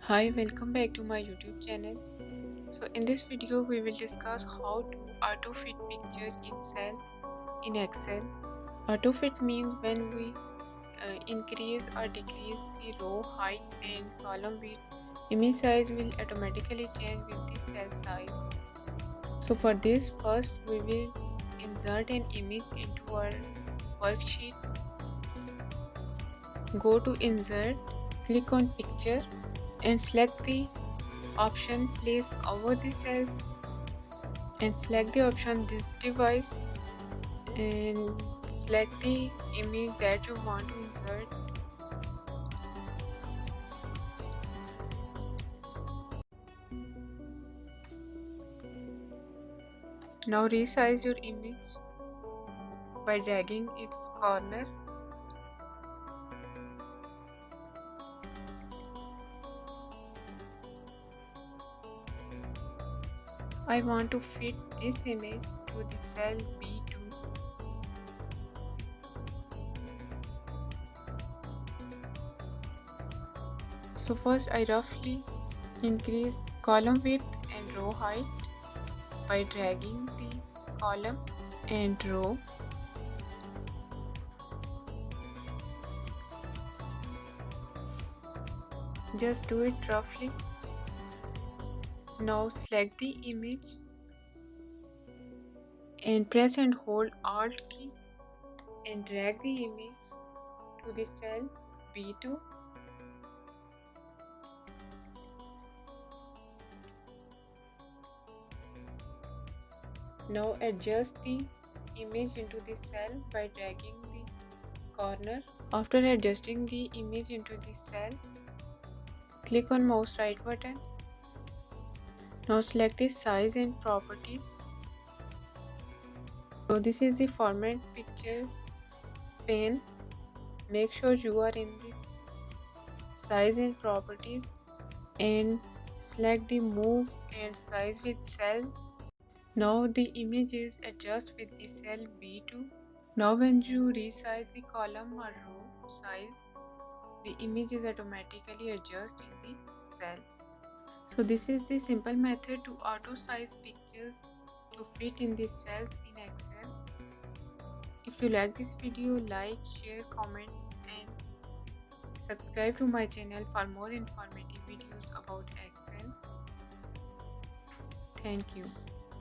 Hi, welcome back to my YouTube channel. So in this video we will discuss how to auto fit pictures in cell in Excel. Auto fit means when we increase or decrease the row height and column width, image size will automatically change with the cell size. So for this, first we will insert an image into our worksheet. Go to insert, click on picture and select the option place over the cells and select the option this device and select the image that you want to insert. Now resize your image by dragging its corner. I want to fit this image to the cell B2. So first I roughly increase column width and row height by dragging the column and row. Just do it roughly. Now select the image and press and hold Alt key and drag the image to the cell B2. Now adjust the image into the cell by dragging the corner. After adjusting the image into the cell, click on mouse right button. Now select the size and properties. So this is the format picture pane. Make sure you are in this size and properties and select the move and size with cells. Now the image is adjusted with the cell B2. Now when you resize the column or row size, the image is automatically adjusted in the cell. So this is the simple method to auto size pictures to fit in the cells in Excel. If you like this video, like, share, comment and subscribe to my channel for more informative videos about Excel. Thank you.